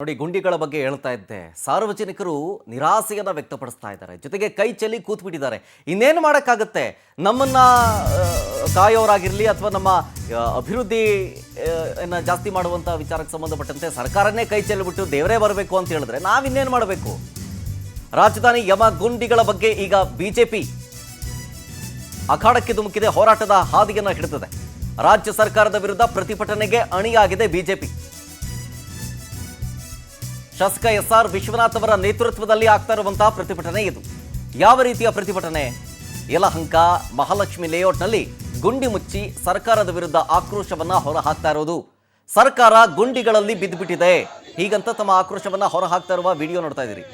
ನೋಡಿ, ಗುಂಡಿಗಳ ಬಗ್ಗೆ ಹೇಳ್ತಾ ಇದ್ದೆ. ಸಾರ್ವಜನಿಕರು ನಿರಾಸೆಯನ್ನ ವ್ಯಕ್ತಪಡಿಸ್ತಾ ಇದ್ದಾರೆ. ಜೊತೆಗೆ ಕೈ ಚೆಲ್ಲಿ ಕೂತ್ಬಿಟ್ಟಿದ್ದಾರೆ. ಇನ್ನೇನು ಮಾಡೋಕ್ಕಾಗುತ್ತೆ? ನಮ್ಮನ್ನ ಕಾಯೋರಾಗಿರಲಿ ಅಥವಾ ನಮ್ಮ ಅಭಿವೃದ್ಧಿ ಜಾಸ್ತಿ ಮಾಡುವಂಥ ವಿಚಾರಕ್ಕೆ ಸಂಬಂಧಪಟ್ಟಂತೆ ಸರ್ಕಾರನೇ ಕೈ ಚೆಲ್ಲಿಬಿಟ್ಟು ದೇವರೇ ಬರಬೇಕು ಅಂತ ಹೇಳಿದ್ರೆ ನಾವಿನ್ನೇನು ಮಾಡಬೇಕು? ರಾಜಧಾನಿ ಯಮ ಗುಂಡಿಗಳ ಬಗ್ಗೆ ಈಗ ಬಿಜೆಪಿ ಅಖಾಡಕ್ಕೆ ಧುಮುಕಿದೆ. ಹೋರಾಟದ ಹಾದಿಯನ್ನು ಹಿಡಿದಿದೆ. ರಾಜ್ಯ ಸರ್ಕಾರದ ವಿರುದ್ಧ ಪ್ರತಿಭಟನೆಗೆ ಅಣಿಯಾಗಿದೆ ಬಿಜೆಪಿ. ಶಾಸಕ SR ವಿಶ್ವನಾಥ್ ಅವರ ನೇತೃತ್ವದಲ್ಲಿ ಆಗ್ತಾ ಇರುವಂತಹ ಪ್ರತಿಭಟನೆ ಇದು. ಯಾವ ರೀತಿಯ ಪ್ರತಿಭಟನೆ? ಯಲಹಂಕ ಮಹಾಲಕ್ಷ್ಮಿ ಲೇಔಟ್ನಲ್ಲಿ ಗುಂಡಿ ಮುಚ್ಚಿ ಸರ್ಕಾರದ ವಿರುದ್ಧ ಆಕ್ರೋಶವನ್ನ ಹೊರಹಾಕ್ತಾ ಇರೋದು. ಸರ್ಕಾರ ಗುಂಡಿಗಳಲ್ಲಿ ಬಿದ್ದುಬಿಟ್ಟಿದೆ ಹೀಗಂತ ತಮ್ಮ ಆಕ್ರೋಶವನ್ನ ಹೊರಹಾಕ್ತಾ ಇರುವ ವಿಡಿಯೋ ನೋಡ್ತಾ ಇದ್ದೀರಿ.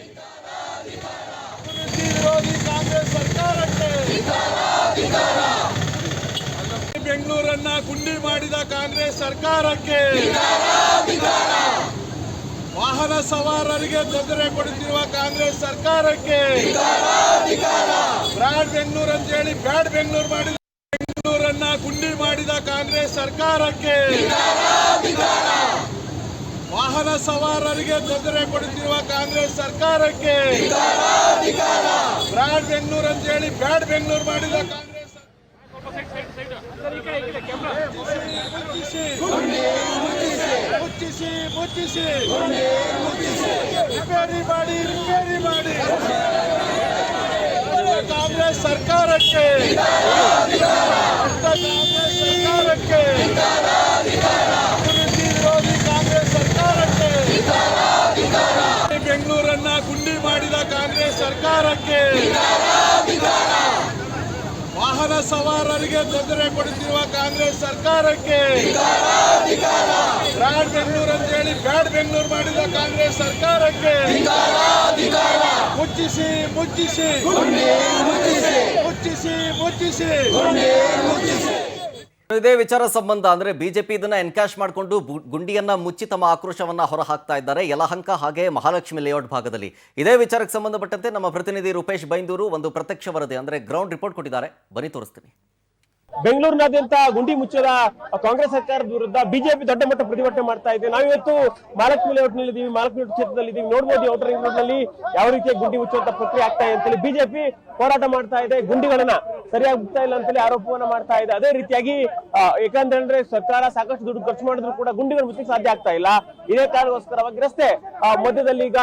ಬೆಂಗಳೂರನ್ನ ಗುಂಡಿ ಮಾಡಿದ ಕಾಂಗ್ರೆಸ್ ಸರ್ಕಾರಕ್ಕೆ, ವಾಹನ ಸವಾರರಿಗೆ ತೊಂದರೆ ಕೊಡುತ್ತಿರುವ ಕಾಂಗ್ರೆಸ್ ಸರ್ಕಾರಕ್ಕೆ, ಬ್ರಾಡ್ ಬೆಂಗಳೂರು ಅಂತ ಹೇಳಿ ಬ್ಯಾಡ್ ಬೆಂಗಳೂರು ಮಾಡಿದ ಬೆಂಗಳೂರನ್ನ ಗುಂಡಿ ಮಾಡಿದ ಕಾಂಗ್ರೆಸ್ ಸರ್ಕಾರಕ್ಕೆ, ವಾಹನ ಸವಾರರಿಗೆ ತೊಂದರೆ ಕೊಡುತ್ತಿರುವ ಕಾಂಗ್ರೆಸ್ ಸರ್ಕಾರಕ್ಕೆ, ಬ್ರಾಡ್ ಬೆಂಗಳೂರು ಅಂತ ಹೇಳಿ ಬ್ಯಾಡ್ ಬೆಂಗಳೂರು ಮಾಡಿದ ಕಾಂಗ್ರೆಸ್ ಮುಚ್ಚಿಸಿ ರಿಪೇರಿ ಮಾಡಿ ಕಾಂಗ್ರೆಸ್ ಸರ್ಕಾರಕ್ಕೆ, ಅಭಿವೃದ್ಧಿ ವಿರೋಧಿ ಕಾಂಗ್ರೆಸ್ ಸರ್ಕಾರಕ್ಕೆ, ಬೆಂಗಳೂರನ್ನ ಗುಂಡಿ ಮಾಡಿದ ಕಾಂಗ್ರೆಸ್ ಸರ್ಕಾರಕ್ಕೆ, ವಾಹನ ಸವಾರರಿಗೆ ತೊಂದರೆ ಕೊಡುತ್ತಿರುವ ಕಾಂಗ್ರೆಸ್ ಸರ್ಕಾರಕ್ಕೆ, ಬ್ರಾಡ್ ಬೆಂಗಳೂರು ಅಂತ ಹೇಳಿ ಬ್ಯಾಡ್ ಬೆಂಗಳೂರು ಮಾಡಿದ ಕಾಂಗ್ರೆಸ್ ಸರ್ಕಾರಕ್ಕೆ ಮುಚ್ಚಿಸಿ ಇದೇ ವಿಚಾರ ಸಂಬಂಧ ಅಂದ್ರೆ ಬಿಜೆಪಿ ಇದನ್ನ ಎನ್ಕ್ಯಾಶ್ ಮಾಡಿಕೊಂಡು ಗುಂಡಿಯನ್ನ ಮುಚ್ಚಿ ತಮ್ಮ ಆಕ್ರೋಶವನ್ನ ಹೊರಹಾಕ್ತಾ ಇದ್ದಾರೆ ಯಲಹಂಕ ಹಾಗೆ ಮಹಾಲಕ್ಷ್ಮಿ ಲೇಔಟ್ ಭಾಗದಲ್ಲಿ. ಇದೇ ವಿಚಾರಕ್ಕೆ ಸಂಬಂಧಪಟ್ಟಂತೆ ನಮ್ಮ ಪ್ರತಿನಿಧಿ ರೂಪೇಶ್ ಬೈಂದೂರು ಒಂದು ಪ್ರತ್ಯಕ್ಷ ವರದಿ ಅಂದ್ರೆ ಗ್ರೌಂಡ್ ರಿಪೋರ್ಟ್ ಕೊಟ್ಟಿದ್ದಾರೆ. ಬನ್ನಿ ತೋರಿಸ್ತೀನಿ. ಬೆಂಗಳೂರಿನಾದ್ಯಂತ ಗುಂಡಿ ಮುಚ್ಚದ ಕಾಂಗ್ರೆಸ್ ಸರ್ಕಾರದ ವಿರುದ್ಧ ಬಿಜೆಪಿ ದೊಡ್ಡ ಮಟ್ಟ ಪ್ರತಿಭಟನೆ ಮಾಡ್ತಾ ಇದೆ. ನಾವಿವತ್ತು ಮಹಾಲಕ್ಷ್ಮಿ ಲೇಔಟ್ ನಲ್ಲಿ ಇದೀವಿ, ಮಹಾಲಕ್ಷ್ಮಿ ಲೇಔಟ್ ಕ್ಷೇತ್ರದಲ್ಲಿ ಇದೀವಿ. ನೋಡಬಹುದು ಔಟರ್ ರಿಂಗ್ ರೋಡ್ ನಲ್ಲಿ ಯಾವ ರೀತಿಯ ಗುಂಡಿ ಮುಚ್ಚುವಂತ ಪ್ರಕ್ರಿಯೆ ಆಗ್ತಾ ಇದೆ ಅಂತೇಳಿ ಬಿಜೆಪಿ ಹೋರಾಟ ಮಾಡ್ತಾ ಇದೆ. ಗುಂಡಿಗಳನ್ನ ಸರಿಯಾಗಿ ಮುಗ್ತಾ ಇಲ್ಲ ಅಂತೇಳಿ ಆರೋಪವನ್ನ ಮಾಡ್ತಾ ಇದೆ. ಅದೇ ರೀತಿಯಾಗಿ ಯಾಕಂದ್ರೆ ಸರ್ಕಾರ ಸಾಕಷ್ಟು ದುಡ್ಡು ಖರ್ಚು ಮಾಡಿದ್ರು ಕೂಡ ಗುಂಡಿಗಳು ಮುಚ್ಚಕ್ಕೆ ಸಾಧ್ಯ ಆಗ್ತಾ ಇಲ್ಲ. ಇದೇ ಕಾರಣಕ್ಕೋಸ್ಕರವಾಗಿ ರಸ್ತೆ ಮಧ್ಯದಲ್ಲಿ ಈಗ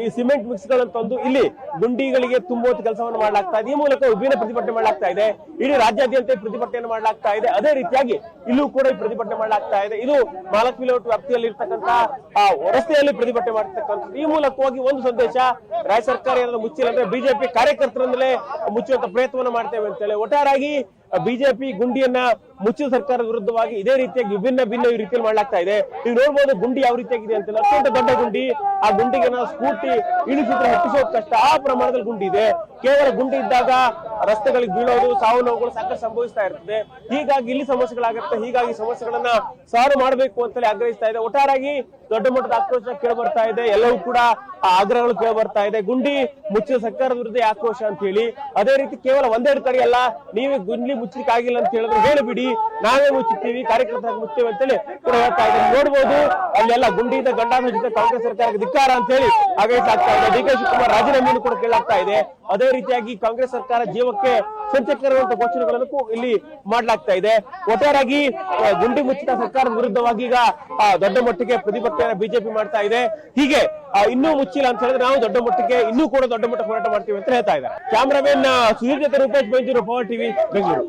ಈ ಸಿಮೆಂಟ್ ಮಿಕ್ಸ್ ಗಳಂತಂದು ಇಲ್ಲಿ ಗುಂಡಿಗಳಿಗೆ ತುಂಬುವ ಕೆಲಸವನ್ನು ಮಾಡಲಾಗ್ತಾ ಇದೆ. ಈ ಮೂಲಕ ವಿಭಿನ್ನ ಪ್ರತಿಭಟನೆ ಮಾಡಲಾಗ್ತಾ ಇದೆ. ಇಡೀ ರಾಜ್ಯಾದ್ಯಂತ ಪ್ರತಿಭಟನೆ ಮಾಡಲಾಗ್ತಾ ಇದೆ. ಅದೇ ರೀತಿಯಾಗಿ ಇಲ್ಲೂ ಕೂಡ ಈ ಪ್ರತಿಭಟನೆ ಮಾಡಲಾಗ್ತಾ ಇದೆ. ಇದು ಮಹಾಲಕ್ಷ್ಮಿ ಲೇಔಟ್ ವ್ಯಾಪ್ತಿಯಲ್ಲಿ ಇರ್ತಕ್ಕಂಥ ರಸ್ತೆಯಲ್ಲಿ ಪ್ರತಿಭಟನೆ ಮಾಡತಕ್ಕಂಥದ್ದು. ಈ ಮೂಲಕವಾಗಿ ಒಂದು ಸಂದೇಶ, ರಾಜ್ಯ ಸರ್ಕಾರ ಏನಾದ್ರು ಮುಚ್ಚಿಲ್ಲ ಅಂದ್ರೆ ಬಿಜೆಪಿ ಕಾರ್ಯಕರ್ತರಿಂದಲೇ ಮುಚ್ಚುವಂತ ಪ್ರಯತ್ನವನ್ನ ಮಾಡ್ತೇವೆ ಅಂತೇಳಿ ಒಟ್ಟಾರಾಗಿ ಬಿಜೆಪಿ ಗುಂಡಿಯನ್ನ ಮುಚ್ಚಿದ ಸರ್ಕಾರದ ವಿರುದ್ಧವಾಗಿ ಇದೇ ರೀತಿಯಾಗಿ ಭಿನ್ನ ಈ ರೀತಿಯಲ್ಲಿ ಮಾಡಲಾಗ್ತಾ ಇದೆ. ನೀವು ನೋಡ್ಬೋದು ಗುಂಡಿ ಯಾವ ರೀತಿಯಾಗಿದೆ ಅಂತ. ಅತ್ಯಂತ ದೊಡ್ಡ ಗುಂಡಿ. ಆ ಗುಂಡಿಗೆ ನಾವು ಸ್ಕೂಟಿ ಇಳಿಸಿದ್ರೆ ಹತ್ತಿಸೋದು ಕಷ್ಟ, ಆ ಪ್ರಮಾಣದಲ್ಲಿ ಗುಂಡಿ ಇದೆ. ಕೇವಲ ಗುಂಡಿ ಇದ್ದಾಗ ರಸ್ತೆಗಳಿಗೆ ಬೀಳೋದು, ಸಾವು ನೋವುಗಳು ಸಾಕಷ್ಟು ಸಂಭವಿಸ್ತಾ ಇರ್ತದೆ. ಹೀಗಾಗಿ ಇಲ್ಲಿ ಸಮಸ್ಯೆಗಳಾಗುತ್ತೆ. ಹೀಗಾಗಿ ಸಮಸ್ಯೆಗಳನ್ನ ಸಾಲ್ವ್ ಮಾಡಬೇಕು ಅಂತೇಳಿ ಆಗ್ರಹಿಸ್ತಾ ಇದೆ. ಒಟ್ಟಾರಾಗಿ ದೊಡ್ಡ ಮಟ್ಟದ ಆಕ್ರೋಶ ಕೇಳಿ ಬರ್ತಾ ಇದೆ. ಎಲ್ಲವೂ ಕೂಡ ಆಗ್ರಹಗಳು ಕೇಳಿ ಬರ್ತಾ ಇದೆ. ಗುಂಡಿ ಮುಚ್ಚಿದ ಸರ್ಕಾರದ ವಿರುದ್ಧ ಆಕ್ರೋಶ ಅಂತ ಹೇಳಿ. ಅದೇ ರೀತಿ ಕೇವಲ ಒಂದೆರಡು ಕಡೆ ಅಲ್ಲ, ನೀವೇ ಗುಂಡಿ ಮುಚ್ಚಲಿಕ್ಕೆ ಆಗಿಲ್ಲ ಅಂತ ಹೇಳಿದ್ರೆ ಹೇಳಿಬಿಡಿ, ನಾವೇ ಮುಚ್ಚುತ್ತೀವಿ, ಕಾರ್ಯಕರ್ತರಾಗಿ ಮುಚ್ತೇವೆ ಅಂತೇಳಿ ಕೂಡ ಹೇಳ್ತಾ ಇದ್ದಾರೆ. ನೋಡ್ಬೋದು ಅಲ್ಲೆಲ್ಲ ಗುಂಡಿಯಿಂದ ಗಂಡಾನ ಜೊತೆ ಕಾಂಗ್ರೆಸ್ ಸರ್ಕಾರಕ್ಕೆ ಧಿಕ್ಕಾರ ಅಂತ ಹೇಳಿ ಆಗ್ರಹಿಸಲಾಗ್ತಾ ಇದೆ. DK ಶಿವಕುಮಾರ್ ರಾಜೀನಾಮೆಯನ್ನು ಕೂಡ ಕೇಳಲಾಗ್ತಾ ಇದೆ. ಅದೇ ರೀತಿಯಾಗಿ ಕಾಂಗ್ರೆಸ್ ಸರ್ಕಾರ ಜೀವಕ್ಕೆ ಸಂಚಕರುವಂತಹ ಘೋಷಣೆಗಳನ್ನು ಇಲ್ಲಿ ಮಾಡಲಾಗ್ತಾ ಇದೆ. ಒಟ್ಟಾರಾಗಿ ಗುಂಡಿ ಮುಚ್ಚಿದ ಸರ್ಕಾರದ ವಿರುದ್ಧವಾಗಿ ಈಗ ದೊಡ್ಡ ಮಟ್ಟಿಗೆ ಪ್ರತಿಭಟನೆ ಬಿಜೆಪಿ ಮಾಡ್ತಾ ಇದೆ. ಹೀಗೆ ಇನ್ನೂ ಮುಚ್ಚಿಲ್ಲ ಅಂತ ಹೇಳಿದ್ರೆ ನಾವು ದೊಡ್ಡ ಮಟ್ಟಿಗೆ ಇನ್ನೂ ಕೂಡ ದೊಡ್ಡ ಮಟ್ಟ ಹೋರಾಟ ಮಾಡ್ತೀವಿ ಅಂತ ಹೇಳ್ತಾ ಇದ್ದಾರೆ. ಕ್ಯಾಮರಾಮನ್ ಸುಧೀರ್ ಜೊತೆ ರೂಪೇಶ್ ಬೈಂದೂರು, ಪವರ್ ಟಿವಿ, ಬೆಂಗಳೂರು.